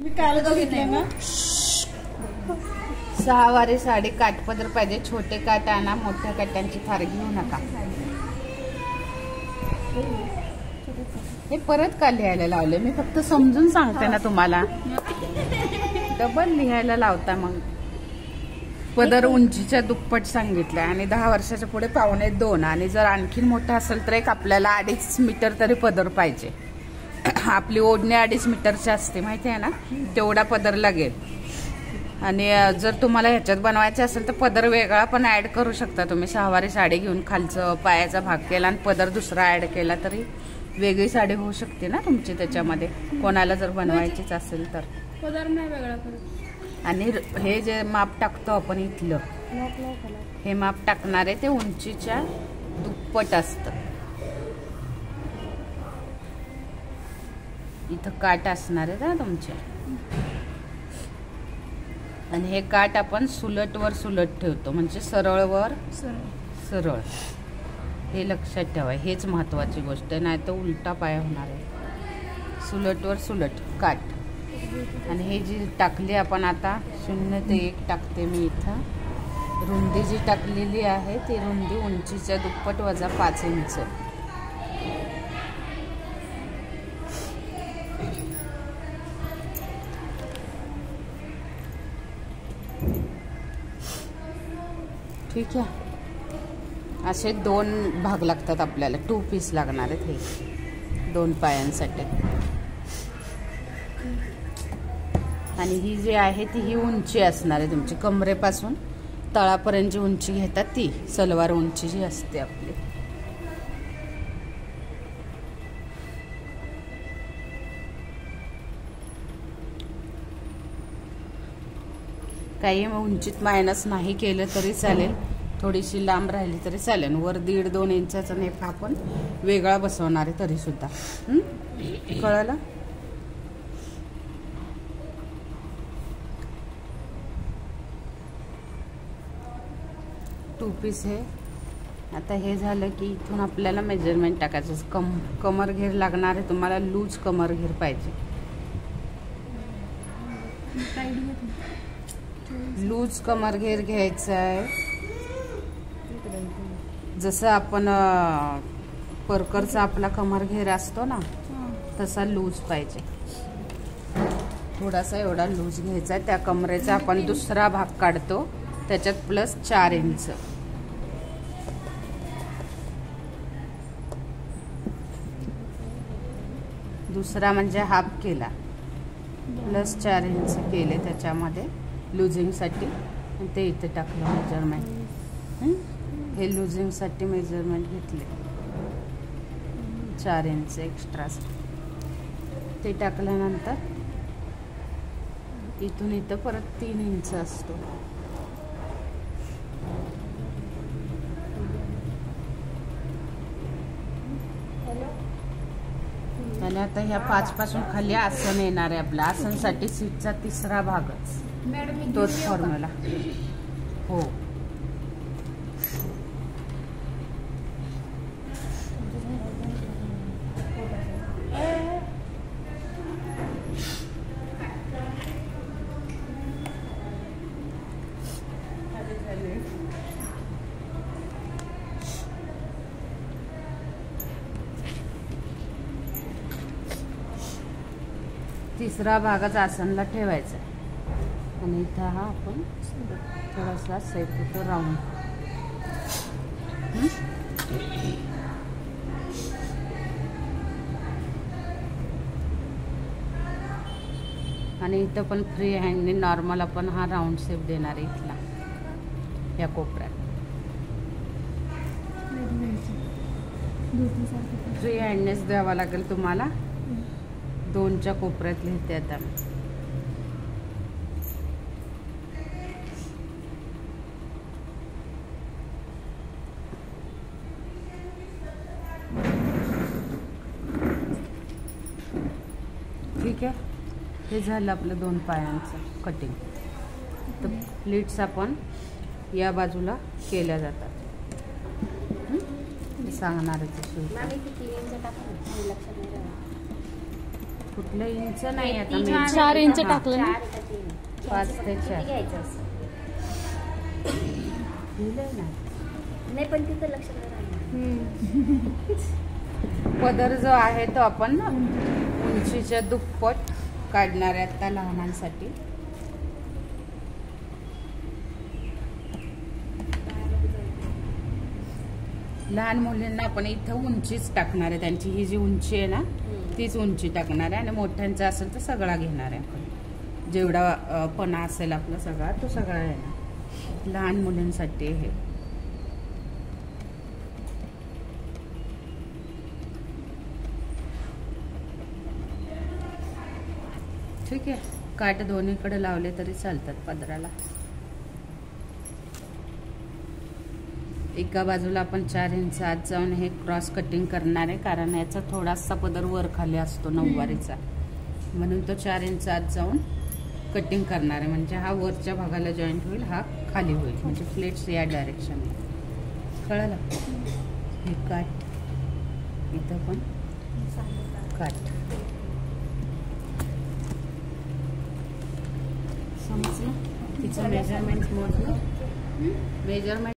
मी काल बघितलं ना, 6 वारी साडी काठपदर पाहिजे. छोटे काठ आणा, मोठ्या काठांची फार घेऊ नका. हे परत का लिहायला लावले? मी फक्त समजून सांगते ना तुम्हाला. डबल लिहायला लावता. मग पदर उंचीच्या दुप्पट सांगितलं आणि 10 वर्षाच्या पुढे 1.25 आणि जर आणखीन मोठा असेल तर एक आपल्याला 2.5 मीटर तरी पदर पाहिजे. आपली ओढणी 2.5 मीटरची असते माहिती आहे ना, तेवढा पदर लागेल. आणि जर तुम्हाला ह्याच्यात बनवायचं असेल तर पदर वेगळा पण ऍड करू शकता तुम्ही. 6 वारी साडी घेऊन खालचं पायाचा भाग केला आणि पदर दुसरा ऍड केला तरी वेगळी साडी होऊ शकते ना तुमची त्याच्यामध्ये, कोणाला जर बनवायचीच असेल तर. पदर नाही वेगळा करत. आणि हे जे माप टाकतो आपण इथलं, हे माप टाकणारे ते उंचीच्या दुप्पट असतं. इथं काठ असणार आहे ना तुमचे. आणि हे काठ आपण सुलटवर सुलट ठेवतो, म्हणजे सरळवर सरळ. हे लक्षात ठेवा, हेच महत्वाची गोष्ट आहे, नाही तर उलटा पाय होणार आहे. सुलटवर सुलट काठ. आणि हे जी टाकली आपण आता 0 ते 1 टाकते मी इथं. रुंदी जी टाकलेली आहे ती रुंदी उंचीच्या दुप्पट वजा 5 इंच. ठीक आहे. असे 2 भाग लागतात आपल्याला. 2 पीस लागणार आहेत हे 2 पायांसाठी. आणि ही जी आहे ती ही उंची असणार आहे तुमची. कमरेपासून तळापर्यंत जी उंची घेतात ती सलवार उंची जी असते आपली. काही उंचीत मायनस नाही केलं तरी चालेल, थोडीशी लांब राहिली तरी चालेल. वर 1.5-2 इंचाचा नेफा आपण वेगळा बसवणार आहे तरी सुद्धा. कळलं? टू पीस हे. आता हे झालं की इथून आपल्याला मेजरमेंट टाकायचं. कमर घेर लागणार आहे तुम्हाला. लूज कमर घेर पाहिजे. लूज कमर घेर घ्यायचा आहे. जसं आपण परकरचा आपला कमर घेर असतो ना तसा लूज पाहिजे. थोडासा एवढा लूज घ्यायचा. त्या कमरेचा आपण दुसरा भाग काढतो त्याच्यात प्लस 4 इंच. दुसरा म्हणजे हाफ केला, प्लस 4 इंच केले त्याच्यामध्ये लुझिंगसाठी. ते इथे टाकलं मेजरमेंट. हे लुझिंगसाठी मेजरमेंट घेतले 4 इंच एक्स्ट्रा. ते टाकल्यानंतर इथून इथं परत 3 इंच असतो. आणि आता ह्या 5 पासून खाली आसन येणार आहे आपल्या. आसनसाठी सीटचा 3रा भागच तोच फॉर्म्युला. हो. तिसरा भागच आसनला ठेवायचा. आणि इथं हा आपण थोडासा सेट होतो राऊंड. आणि इथं पण फ्री हँडने नॉर्मल आपण हा राऊंड शेप देणार आहे इथला या कोपऱ्यात. फ्री हँडनेच द्यावा लागेल तुम्हाला. 2च्या कोपऱ्यात लिहिते आता. ठीक आहे. हे झालं आपलं 2 पायांचं कटिंग. तर प्लीट्स आपण या बाजूला केल्या जातात. सांगणार आहे कुठलं इंच नाही आता तीन, मी 4 इंच हा, टाकलं ना. 4 का 3? 5 ते 4 घ्यायचं असं. लिहिलंय ना. नाही पण तिथं लक्ष राहणार. पदर जो आहे तो आपण ना उंचीच्या दुप्पट काढणार आहे आता लहानांसाठी. लहान मुलींना आपण इथं उंचीच टाकणार आहे. त्यांची ही जी उंची आहे ना तीच उंची टाकणार आहे आणि मोठ्यांचा असेल तर सगळा घेणार आहे आपण. जेवढा पणा असेल आपला सगळा तो सगळा आहे ना. लहान मुलींसाठी हे ठीक आहे. काट दोन्हीकडे लावले तरी चालतात पदराला. एका बाजूला आपण 4 इंच आत जाऊन हे क्रॉस कटिंग करणार आहे, कारण याचा थोडासा पदर वर खाली असतो नऊवारीचा, म्हणून तो 4 इंच आत जाऊन कटिंग करणार आहे. म्हणजे हा वरच्या भागाला जॉईंट होईल, हा खाली होईल, म्हणजे प्लेट्स या डायरेक्शनला. कळलं? हे काट इथं पण काट समजलं. तिचं मेजरमेंट मोजलं. मेजरमेंट